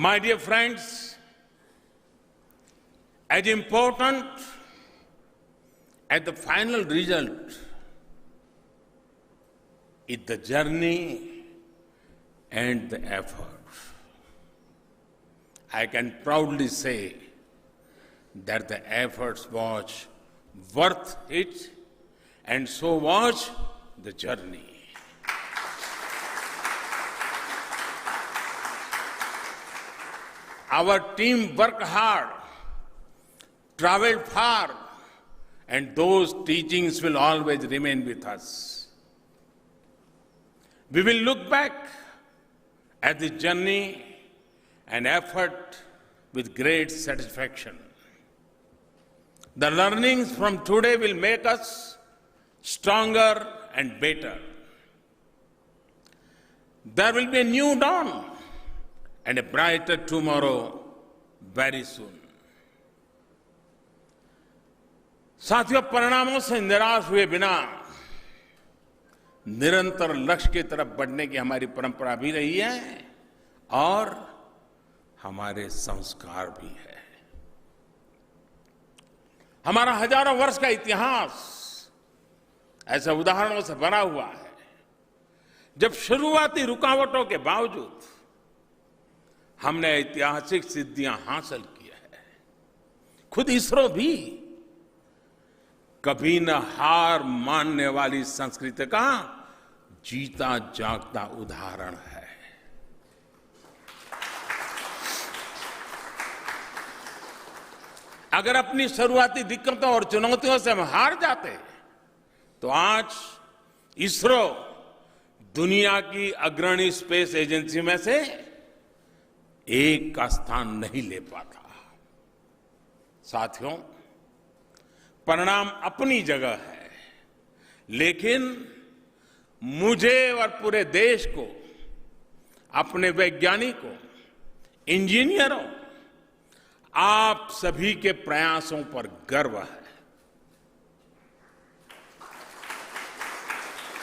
My dear friends, as important as the final result is the journey and the effort. I can proudly say that the efforts was worth it, and so was the journey. Our team worked hard, traveled far, and those teachings will always remain with us. We will look back at this journey and effort with great satisfaction. The learnings from today will make us stronger and better. There will be a new dawn and a brighter tomorrow very soon. साथियों, परिणामों से निराश हुए बिना निरंतर लक्ष्य की तरफ बढ़ने की हमारी परंपरा भी रही है और हमारे संस्कार भी है। हमारा हजारों वर्ष का इतिहास ऐसे उदाहरणों से भरा हुआ है जब शुरुआती रुकावटों के बावजूद हमने ऐतिहासिक सिद्धियां हासिल की है। खुद इसरो भी कभी न हार मानने वाली संस्कृति का जीता जागता उदाहरण है। अगर अपनी शुरुआती दिक्कतों और चुनौतियों से हम हार जाते तो आज इसरो दुनिया की अग्रणी स्पेस एजेंसी में से एक का स्थान नहीं ले पाता। साथियों, परिणाम अपनी जगह है, लेकिन मुझे और पूरे देश को, अपने वैज्ञानिकों, इंजीनियरों, आप सभी के प्रयासों पर गर्व है।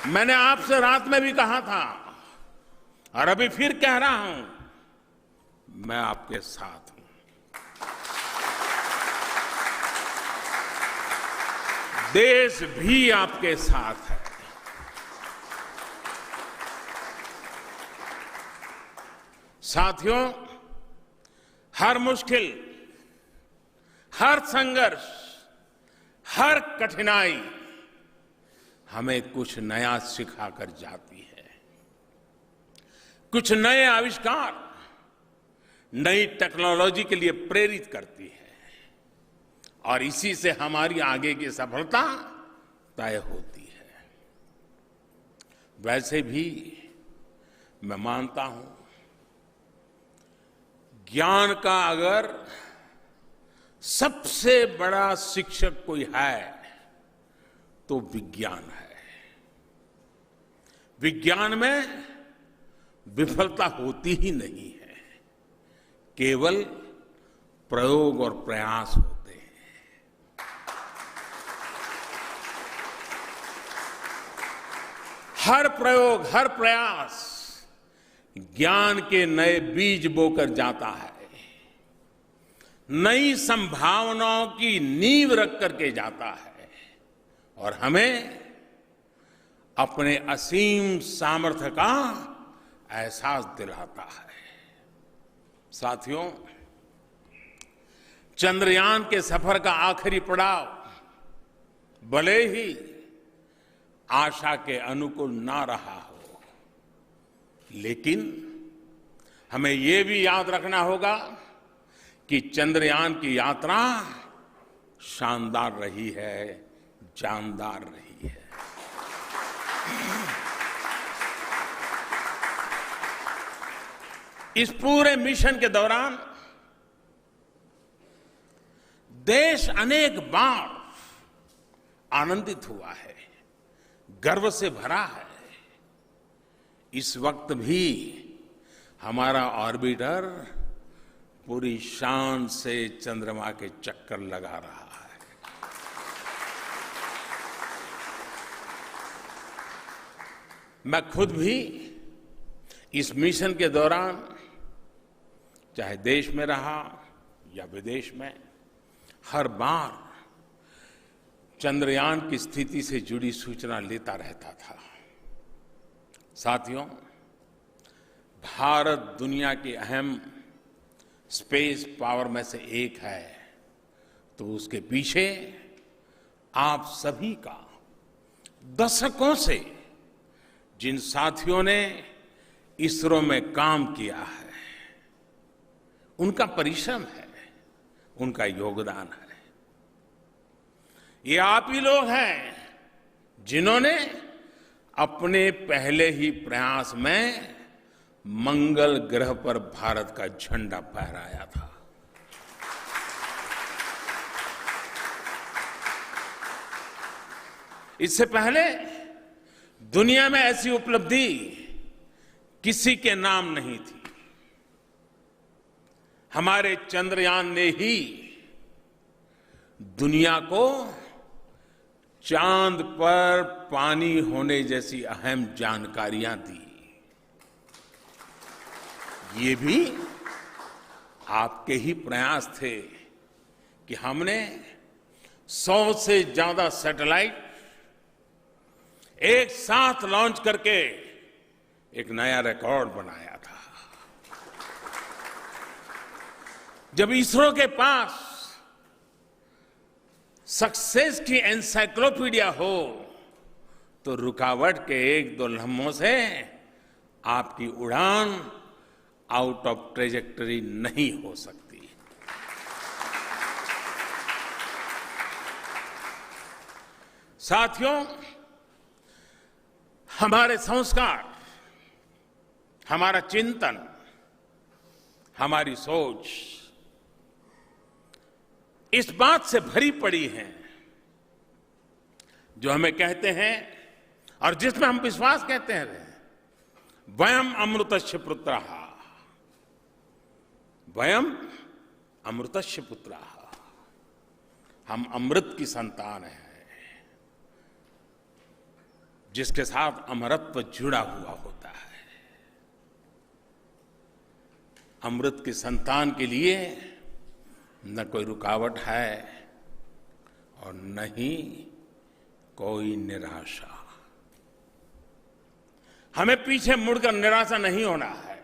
मैंने आपसे रात में भी कहा था और अभी फिर कह रहा हूं, मैं आपके साथ हूं। देश भी आपके साथ है। साथियों, हर मुश्किल, हर संघर्ष, हर कठिनाई हमें कुछ नया सिखाकर जाती है। कुछ नए आविष्कार, नई टेक्नोलॉजी के लिए प्रेरित करती है और इसी से हमारी आगे की सफलता तय होती है। वैसे भी मैं मानता हूं, ज्ञान का अगर सबसे बड़ा शिक्षक कोई है तो विज्ञान है। विज्ञान में विफलता होती ही नहीं है, केवल प्रयोग और प्रयास होते हैं। हर प्रयोग, हर प्रयास ज्ञान के नए बीज बोकर जाता है, नई संभावनाओं की नींव रख करके जाता है और हमें अपने असीम सामर्थ्य का एहसास दिलाता है। साथियों, चंद्रयान के सफर का आखिरी पड़ाव भले ही आशा के अनुकूल ना रहा हो, लेकिन हमें ये भी याद रखना होगा कि चंद्रयान की यात्रा शानदार रही है, जानदार रही है। इस पूरे मिशन के दौरान देश अनेक बार आनंदित हुआ है, गर्व से भरा है। इस वक्त भी हमारा ऑर्बिटर पूरी शान से चंद्रमा के चक्कर लगा रहा है। मैं खुद भी इस मिशन के दौरान चाहे देश में रहा या विदेश में, हर बार चंद्रयान की स्थिति से जुड़ी सूचना लेता रहता था। साथियों, भारत दुनिया की अहम स्पेस पावर में से एक है, तो उसके पीछे आप सभी का दशकों से जिन साथियों ने इसरो में काम किया है, उनका परिश्रम है, उनका योगदान है। ये आप ही लोग हैं जिन्होंने अपने पहले ही प्रयास में मंगल ग्रह पर भारत का झंडा फहराया था। इससे पहले दुनिया में ऐसी उपलब्धि किसी के नाम नहीं थी। हमारे चंद्रयान ने ही दुनिया को चांद पर पानी होने जैसी अहम जानकारियां दी। ये भी आपके ही प्रयास थे कि हमने 100 से ज्यादा सैटेलाइट एक साथ लॉन्च करके एक नया रिकॉर्ड बनाया था। जब इसरो के पास सक्सेस की एनसाइक्लोपीडिया हो, तो रुकावट के एक दो लम्हों से आपकी उड़ान आउट ऑफ ट्रेजेक्टरी नहीं हो सकती। साथियों, हमारे संस्कार, हमारा चिंतन, हमारी सोच इस बात से भरी पड़ी है, जो हमें कहते हैं और जिसमें हम विश्वास कहते हैं, वयम अमृतस्य पुत्रः, वयम अमृतस्य पुत्रः, हम अमृत की संतान हैं, जिसके साथ अमरत्व जुड़ा हुआ होता है। अमृत की संतान के लिए न कोई रुकावट है और न ही कोई निराशा। हमें पीछे मुड़कर निराशा नहीं होना है।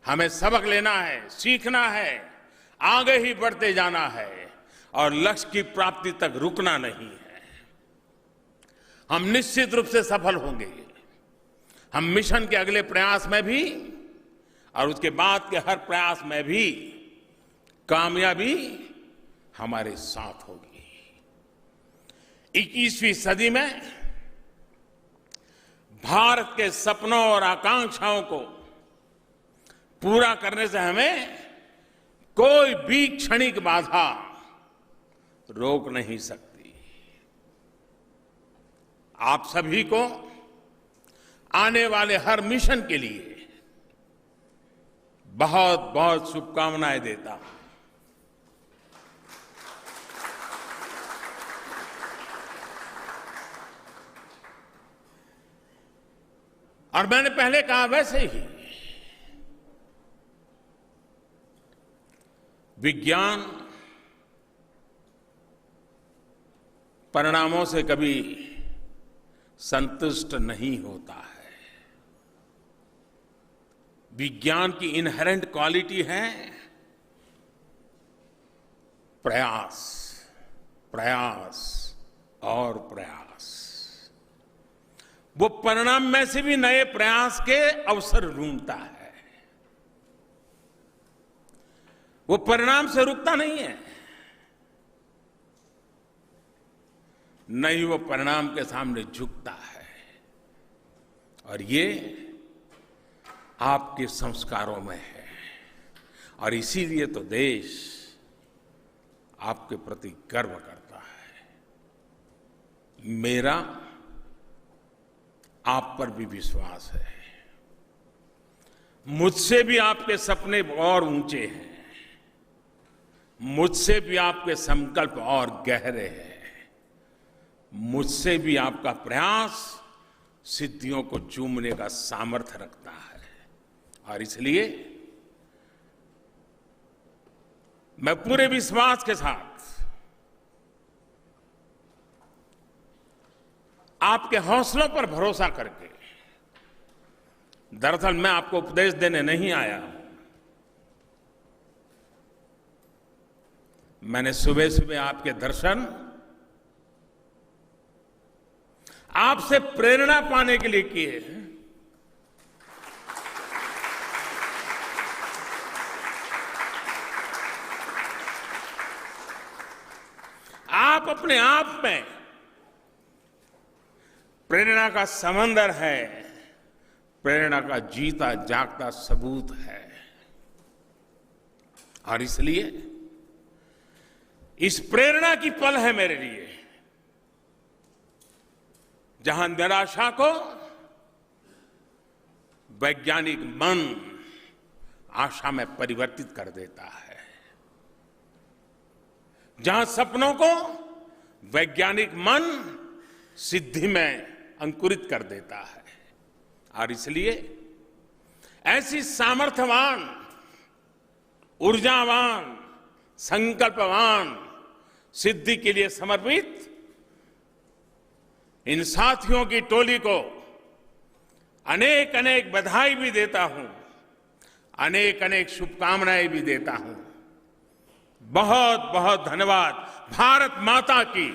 हमें सबक लेना है, सीखना है, आगे ही बढ़ते जाना है और लक्ष्य की प्राप्ति तक रुकना नहीं है। हम निश्चित रूप से सफल होंगे। हम मिशन के अगले प्रयास में भी और उसके बाद के हर प्रयास में भी कामयाबी हमारे साथ होगी। 21वीं सदी में भारत के सपनों और आकांक्षाओं को पूरा करने से हमें कोई भी क्षणिक बाधा रोक नहीं सकती। आप सभी को आने वाले हर मिशन के लिए बहुत बहुत शुभकामनाएं देता हूं। और मैंने पहले कहा वैसे ही विज्ञान परिणामों से कभी संतुष्ट नहीं होता है। विज्ञान की इनहेरेंट क्वालिटी है प्रयास, प्रयास और प्रयास। वो परिणाम में से भी नए प्रयास के अवसर ढूंढता है। वो परिणाम से रुकता नहीं है, नहीं वो परिणाम के सामने झुकता है। और ये आपके संस्कारों में है और इसीलिए तो देश आपके प्रति गर्व करता है। मेरा आप पर भी विश्वास है। मुझसे भी आपके सपने और ऊंचे हैं, मुझसे भी आपके संकल्प और गहरे हैं, मुझसे भी आपका प्रयास सिद्धियों को चूमने का सामर्थ्य रखता है। और इसलिए मैं पूरे विश्वास के साथ आपके हौसलों पर भरोसा करके, दरअसल मैं आपको उपदेश देने नहीं आया हूं, मैंने सुबह सुबह आपके दर्शन आपसे प्रेरणा पाने के लिए किए हैं। आप अपने आप में प्रेरणा का समंदर है, प्रेरणा का जीता जागता सबूत है। और इसलिए इस प्रेरणा की पल है मेरे लिए, जहां निराशा को वैज्ञानिक मन आशा में परिवर्तित कर देता है, जहां सपनों को वैज्ञानिक मन सिद्धि में अंकुरित कर देता है। और इसलिए ऐसी सामर्थ्यवान, ऊर्जावान, संकल्पवान, सिद्धि के लिए समर्पित इन साथियों की टोली को अनेक अनेक बधाई भी देता हूं, अनेक अनेक शुभकामनाएं भी देता हूं। बहुत बहुत धन्यवाद। भारत माता की